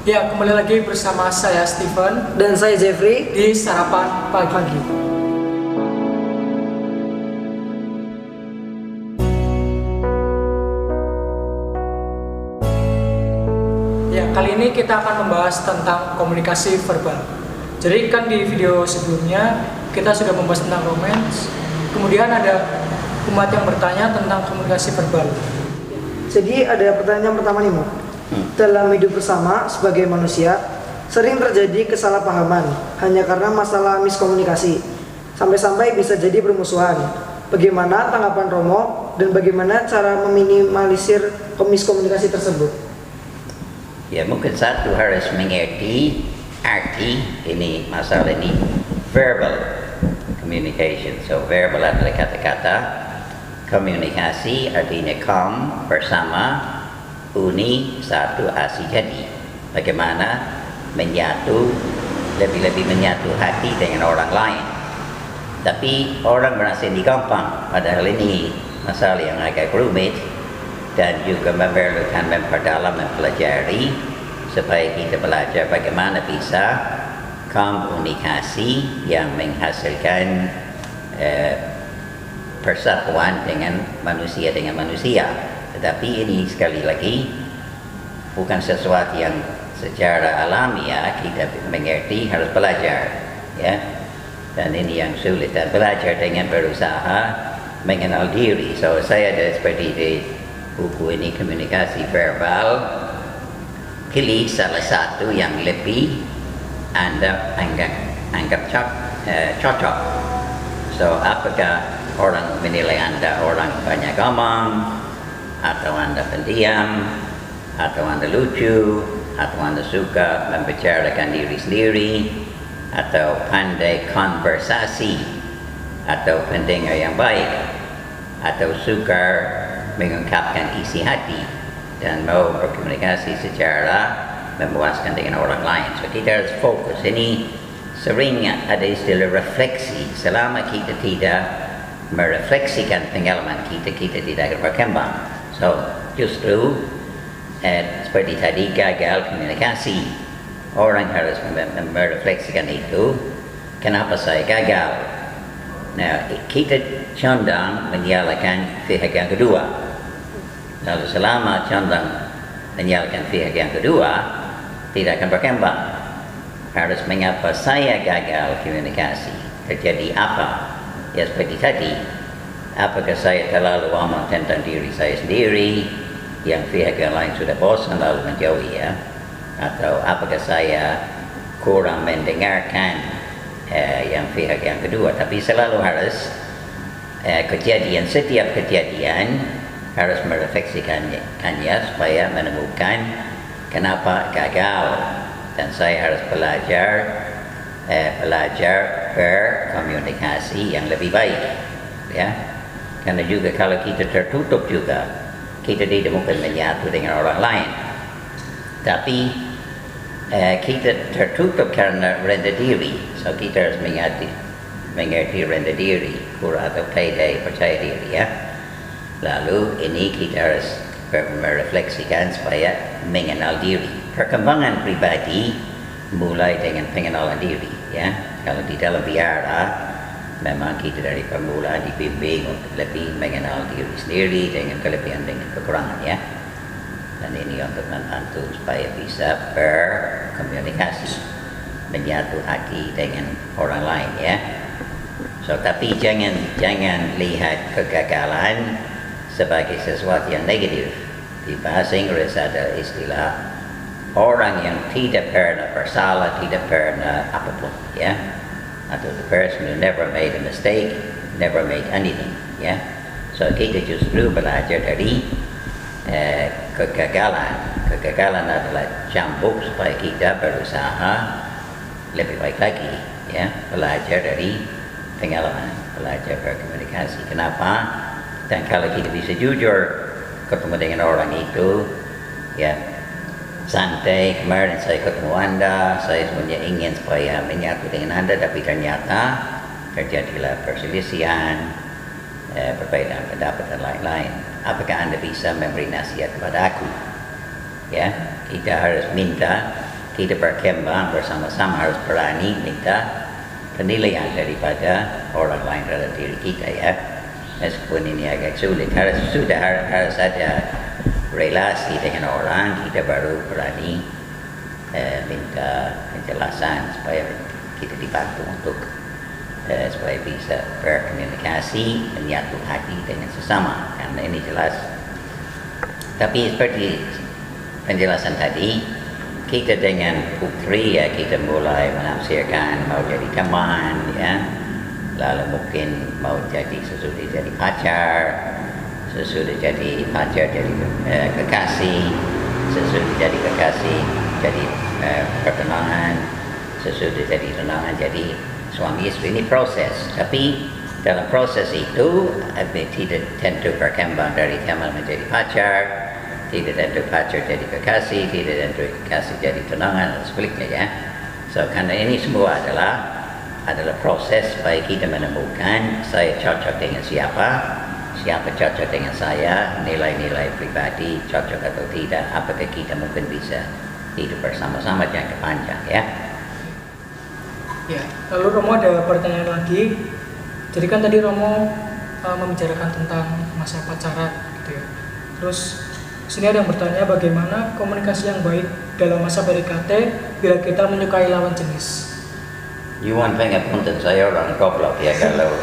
Ya, kembali lagi bersama saya Steven Dan saya Jeffrey di Sarapan Pagi. Ya, kali ini kita akan membahas tentang komunikasi verbal. Jadi kan di video sebelumnya kita sudah membahas tentang romance. Kemudian ada umat yang bertanya tentang komunikasi verbal. Jadi ada pertanyaan pertama nih, Mo. Dalam hidup bersama sebagai manusia, sering terjadi kesalahpahaman hanya karena masalah miskomunikasi. Sampai-sampai bisa jadi permusuhan. Bagaimana tanggapan Romo dan bagaimana cara meminimalisir miskomunikasi tersebut? Ya, mungkin satu harus mengerti arti ini masalah ini verbal communication. So verbal adalah kata-kata, komunikasi artinya bersama, uni, satu, asi jadi. Bagaimana menyatu, lebih-lebih menyatu hati dengan orang lain. Tapi orang merasa ini gampang, padahal ini masalah yang agak rumit dan juga memerlukan memperdalam, mempelajari supaya kita belajar bagaimana bisa komunikasi yang menghasilkan persatuan dengan manusia. Tetapi ini sekali lagi bukan sesuatu yang secara alamiah kita mengerti, harus belajar, ya. Dan ini yang sulit, dan belajar dengan berusaha mengenal diri. So saya ada seperti di buku ini komunikasi verbal, pilih salah satu yang lebih Anda anggap cocok. So apakah orang menilai Anda orang banyak ngomong, atau Anda pendiam, atau Anda lucu, atau Anda suka membicarakan diri sendiri, atau pandai konversasi, atau pendengar yang baik, atau suka mengungkapkan isi hati dan mau berkomunikasi secara memuaskan dengan orang lain. So kita harus fokus. Ini sering ada istilah refleksi. Selama kita tidak merefleksikan pengalaman kita tidak akan berkembang. So justru seperti tadi, gagal komunikasi, orang harus merefleksikan itu. Kenapa saya gagal? Nah, kita condong menyalahkan pihak yang kedua. Lalu selama condong menyalahkan pihak yang kedua, tidak akan berkembang. Harus mengapa saya gagal komunikasi? Terjadi apa? Ya seperti tadi, apakah saya terlalu ngomong tentang diri saya sendiri, yang pihak yang lain sudah bosan lalu menjauhi, ya? Atau apakah saya kurang mendengarkan yang pihak yang kedua? Tapi selalu harus setiap kejadian harus merefleksikannya supaya menemukan kenapa gagal, dan saya harus belajar berkomunikasi yang lebih baik, ya. Karena juga kalau kita tertutup juga, kita tidak mungkin menyatu dengan orang lain. Tapi kita tertutup karena rendah diri. So kita harus mengerti rendah diri, kurang atau pede, percaya diri, ya. Lalu ini kita harus merefleksikan supaya mengenal diri. Perkembangan pribadi mulai dengan pengenalan diri, ya. Kalau di dalam biara memang kita dari permulaan dibimbing untuk lebih mengenal diri sendiri dengan kelebihan dengan kekurangan, ya. Dan ini untuk membantu supaya bisa berkomunikasi, menyatu hati dengan orang lain, ya. So tapi jangan lihat kegagalan sebagai sesuatu yang negatif. Di bahasa Inggris ada istilah orang yang tidak pernah bersalah, tidak pernah apapun, ya. Atau the person who never made a mistake, never made anything, ya. So kita justru belajar dari kegagalan. Kegagalan adalah cambuk supaya kita berusaha lebih baik lagi, ya. Belajar dari pengalaman, belajar berkomunikasi. Kenapa? Dan kalau kita bisa jujur ketemu dengan orang itu, ya, santai, kemarin saya ketemu Anda, saya sebenarnya ingin supaya menyatu dengan Anda, tapi ternyata terjadilah perselisihan, perbedaan pendapat dan lain-lain. Apakah Anda bisa memberi nasihat kepada aku? Ya, kita harus minta kita berkembang bersama-sama harus berani minta penilaian daripada orang lain terhadap diri kita ya. Meskipun ini agak sulit, harus ada relasi dengan orang, kita baru berani minta penjelasan supaya kita dibantu untuk supaya bisa berkomunikasi menyatu hati dengan sesama, karena ini jelas. Tapi seperti penjelasan tadi, kita dengan Putri ya, kita mulai menafsirkan mau jadi teman ya, lalu mungkin mau jadi sesudah jadi pacar, sesudah jadi pacar jadi kekasih, sesudah jadi kekasih jadi pertunangan, sesudah jadi tunangan jadi suami istri. Ini proses, tapi dalam proses itu tidak tentu berkembang dari teman menjadi pacar, tidak tentu pacar jadi kekasih, tidak tentu kekasih jadi tunangan, dan sebaliknya ya. So karena ini semua adalah proses supaya kita menemukan saya cocok dengan siapa cocok dengan saya, nilai-nilai pribadi cocok atau tidak, apakah kita mungkin bisa hidup bersama-sama jangka panjang ya. Ya, lalu Romo ada pertanyaan lagi. Jadi kan tadi Romo membicarakan tentang masa pacaran gitu ya. Terus sini ada yang bertanya bagaimana komunikasi yang baik dalam masa PDKT bila kita menyukai lawan jenis. Yuan pengen punten saya orang goblok ya kalau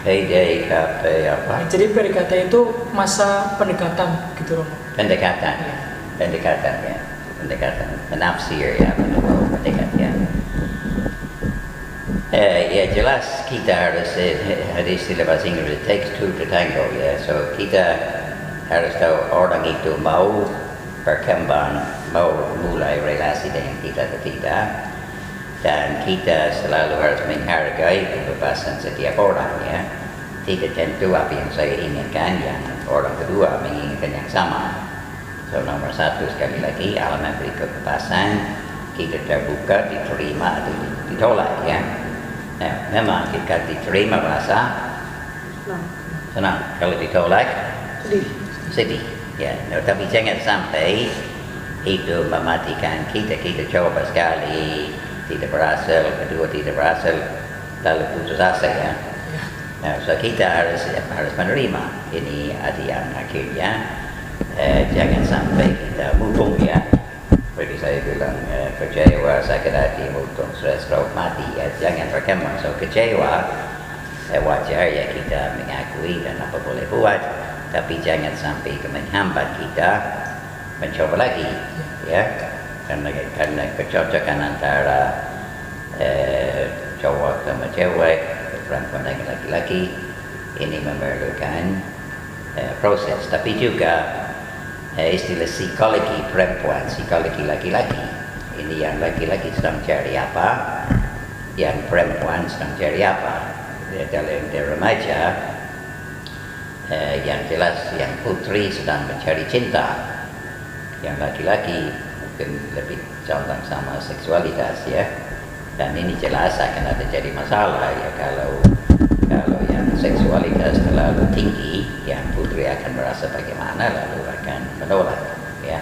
PDKT apa? Jadi PDKT itu masa pendekatan gitu Romo. Pendekatan ya, pendekatan menafsir ya, pendekatan. Ya jelas kita harus istilah bahasa Inggris, it takes two to tango ya. So kita harus tahu orang itu mau berkembang, mau mulai relasi dengan kita atau tidak, dan kita selalu harus menghargai kebebasan setiap orang ya. Tidak tentu apa yang saya inginkan yang orang kedua menginginkan yang sama. So nomor satu sekali lagi, elemen beri kebebasan, kita terbuka, diterima atau ditolak ya. Nah, memang jika diterima merasa senang, kalau ditolak sedih ya. No, tapi jangan sampai itu mematikan kita coba sekali tidak berhasil, kedua tidak berhasil, lalu putus asa ya. Nah, so kita harus menerima ini ada yang akhirnya jangan sampai kita mutung ya. Seperti saya bilang, kecewa, sakit hati, mutung, stres, stroke, mati ya, jangan berkembang. So kecewa wajar ya, kita mengakui dan apa boleh buat, tapi jangan sampai itu menghambat kita mencoba lagi ya, karena kecocokan antara cowok sama cewek, perempuan dengan laki-laki ini memerlukan proses, tapi juga istilah psikologi perempuan, psikologi laki-laki. Ini yang laki-laki sedang cari apa, yang perempuan sedang cari apa. Dalam remaja, yang jelas yang putri sedang mencari cinta, yang laki-laki mungkin lebih condong sama seksualitas ya. Dan ini jelas akan ada jadi masalah ya kalau yang seksualitas terlalu tinggi, yang putri akan merasa bagaimana lalu akan menolak ya.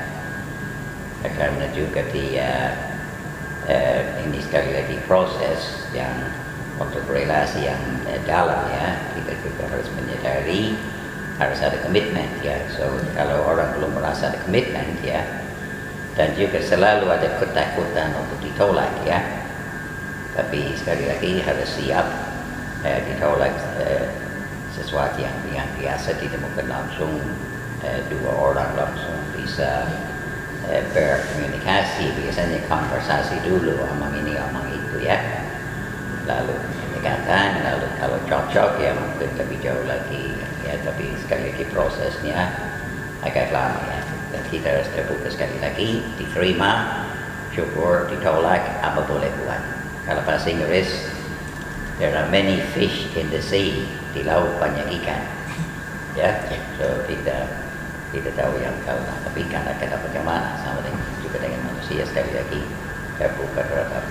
Karena juga dia ini sekali lagi proses yang untuk relasi yang dalam ya, kita juga harus menyadari harus ada komitmen ya. So kalau orang belum merasa ada komitmen ya, dan juga selalu ada ketakutan untuk ditolak ya, tapi sekali lagi harus siap ditolak sesuatu yang biasa tidak mungkin langsung dua orang langsung bisa berkomunikasi. Biasanya konversasi dulu, omong ini omong itu ya, lalu pendekatan, lalu kalau cocok ya mungkin lebih jauh lagi ya. Tapi sekali lagi prosesnya agak lama ya, dan kita harus terbuka sekali lagi, diterima, syukur, ditolak, apa boleh buat. Kalau bahasa Inggris, there are many fish in the sea, di laut banyak ikan ya. So kita tahu yang tahu, tapi ikan akan dapat yang mana, sama juga dengan manusia sekali lagi, terbuka terhadap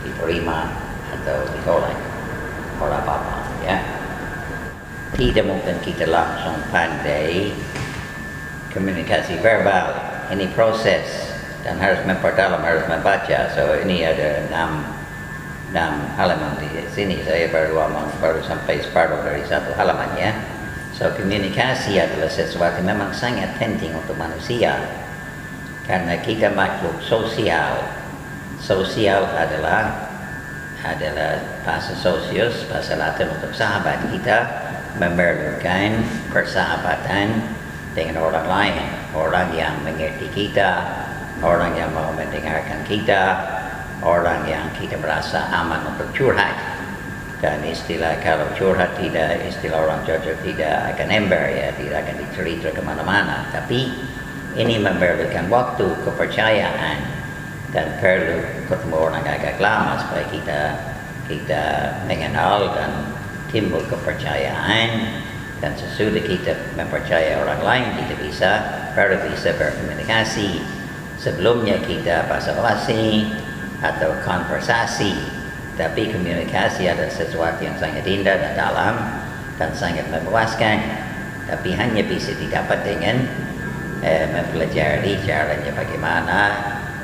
diterima atau ditolak oleh apa-apa ya. Tidak mungkin kita langsung pandai komunikasi verbal, ini proses dan harus memperdalam, harus membaca. So ini ada 6 halaman di sini. Saya baru sampai separuh dari 1 halamannya. So komunikasi adalah sesuatu yang memang sangat penting untuk manusia, karena kita makhluk sosial. Sosial adalah bahasa sosius, bahasa Latin untuk sahabat. Kita memerlukan persahabatan dengan orang lain, orang yang mengerti kita, orang yang mau mendengarkan kita, orang yang kita merasa aman untuk curhat. Dan istilah kalau curhat tidak, istilah orang Jogja tidak akan ember, ya, tidak akan dicerita kemana-mana. Tapi ini memerlukan waktu, kepercayaan, dan perlu ketemu orang agak lama supaya kita mengenal dan timbul kepercayaan. Dan sesudah kita mempercayai orang lain, kita baru bisa berkomunikasi. Sebelumnya kita basa-basi atau konversasi, tapi komunikasi adalah sesuatu yang sangat indah dan dalam dan sangat memuaskan. Tapi hanya bisa didapat dengan mempelajari caranya bagaimana,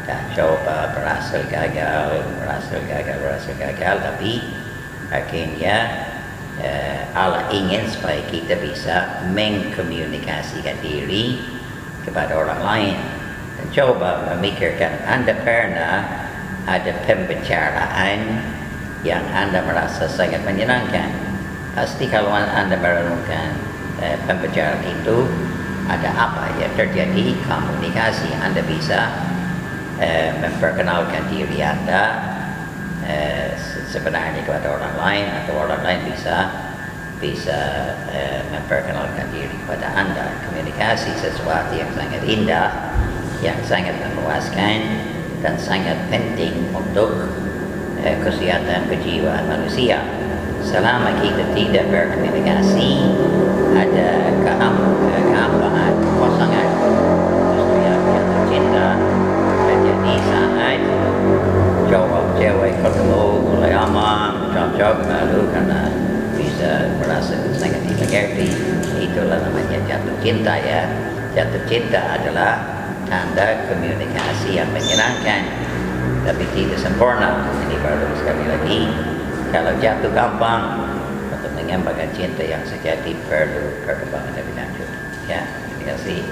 dan coba berhasil gagal, tapi akhirnya Allah ingin supaya kita bisa mengkomunikasikan diri kepada orang lain. Dan coba memikirkan, Anda pernah ada pembicaraan yang Anda merasa sangat menyenangkan? Pasti kalau Anda merenungkan pembicaraan itu, ada apa yang terjadi? Komunikasi. Anda bisa memperkenalkan diri Anda sebenarnya kepada orang lain, atau orang lain bisa memperkenalkan diri kepada Anda. Komunikasi sesuatu yang sangat indah, yang sangat memuaskan, dan sangat penting untuk kesehatan kejiwaan manusia. Selama kita tidak berkomunikasi, ada kehampaan, kekosongan. Justru yang jatuh cinta terjadi saat cewek ketemu mulai aman, cocok, lalu karena bisa merasa sangat dimengerti. Itulah namanya jatuh cinta, ya. Jatuh cinta adalah tanda komunikasi yang menyenangkan, tapi tidak sempurna. Ini baru sekali lagi, kalau jatuh gampang, untuk mengembangkan cinta yang sejati perlu perkembangan lebih lanjut. Ya, terima kasih.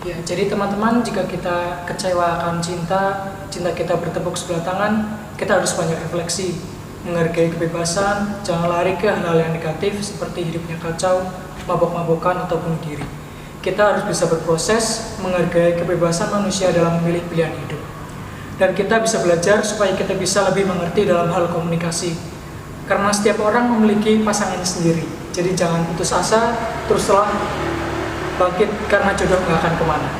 Ya, jadi teman-teman, jika kita kecewa akan cinta kita bertepuk sebelah tangan, kita harus banyak refleksi, menghargai kebebasan, jangan lari ke hal-hal yang negatif seperti hidupnya kacau, mabok-mabokan, atau bunuh diri. Kita harus bisa berproses, menghargai kebebasan manusia dalam memilih pilihan hidup. Dan kita bisa belajar supaya kita bisa lebih mengerti dalam hal komunikasi. Karena setiap orang memiliki pasangannya sendiri. Jadi jangan putus asa, teruslah bangkit, karena jodoh nggak akan kemana.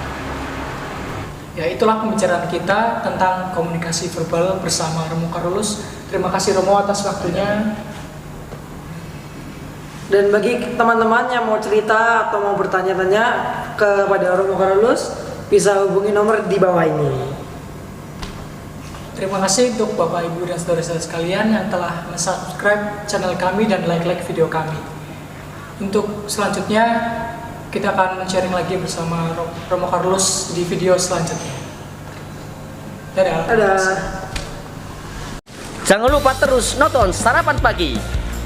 Ya, itulah pembicaraan kita tentang komunikasi verbal bersama Romo Carolus. Terima kasih Romo atas waktunya. Dan bagi teman-teman yang mau cerita atau mau bertanya-tanya kepada Romo Carolus, bisa hubungi nomor di bawah ini. Terima kasih untuk Bapak, Ibu, dan saudara-saudara sekalian yang telah subscribe channel kami dan like video kami. Untuk selanjutnya, kita akan sharing lagi bersama Romo Carolus di video selanjutnya. Dadah. Dadah. Jangan lupa terus nonton Sarapan Pagi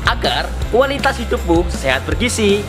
agar kualitas hidupmu sehat bergizi.